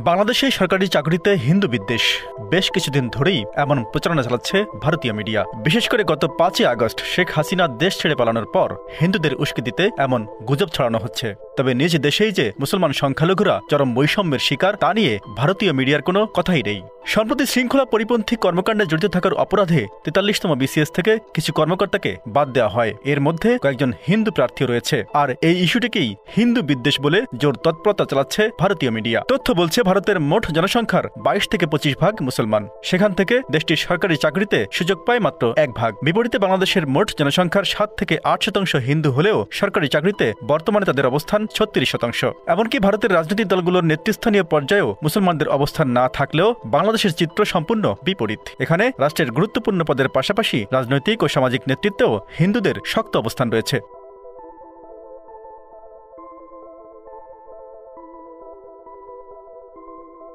বাংলাদেশে সরকারি চাকরিতে হিন্দু বিদ্বেষ বেশ কিছুদিন ধরেই এমন প্রচারণা চালাচ্ছে ভারতীয় মিডিয়া। বিশেষ করে গত ৫ই আগস্ট শেখ হাসিনা দেশ ছেড়ে পালানোর পর হিন্দুদের উস্কে দিতে এমন গুজব ছড়ানো হচ্ছে। তবে নিজ দেশেই যে মুসলমান সংখ্যালঘুরা চরম বৈষম্যের শিকার তা নিয়ে ভারতীয় মিডিয়ার কোনো কথাই নেই। সম্প্রতি শৃঙ্খলা পরিপন্থী কর্মকাণ্ডে জড়িত থাকার অপরাধে ৪৩তম বিসিএস থেকে কিছু কর্মকর্তাকে বাদ দেওয়া হয়। এর মধ্যে কয়েকজন হিন্দু প্রার্থীও রয়েছে। আর এই ইস্যুটিকেই হিন্দু বিদ্বেষ বলে জোর তৎপরতা চালাচ্ছে ভারতীয় মিডিয়া। তথ্য বলছে ভারতের মোট জনসংখ্যার ২২ থেকে ২৫ ভাগ মুসলমান। সেখান থেকে দেশটির সরকারি চাকরিতে সুযোগ পায় মাত্র ১ ভাগ। বিপরীতে বাংলাদেশের মোট জনসংখ্যার ৭ থেকে ৮% হিন্দু হলেও সরকারি চাকরিতে বর্তমানে তাদের অবস্থান ৩৬%। এমনকি ভারতের রাজনৈতিক দলগুলোর নেতৃস্থানীয় পর্যায়েও মুসলমানদের অবস্থান না থাকলেও বাংলাদেশের চিত্র সম্পূর্ণ বিপরীত। এখানে রাষ্ট্রের গুরুত্বপূর্ণ পদের পাশাপাশি রাজনৈতিক ও সামাজিক নেতৃত্বেও হিন্দুদের শক্ত অবস্থান রয়েছে।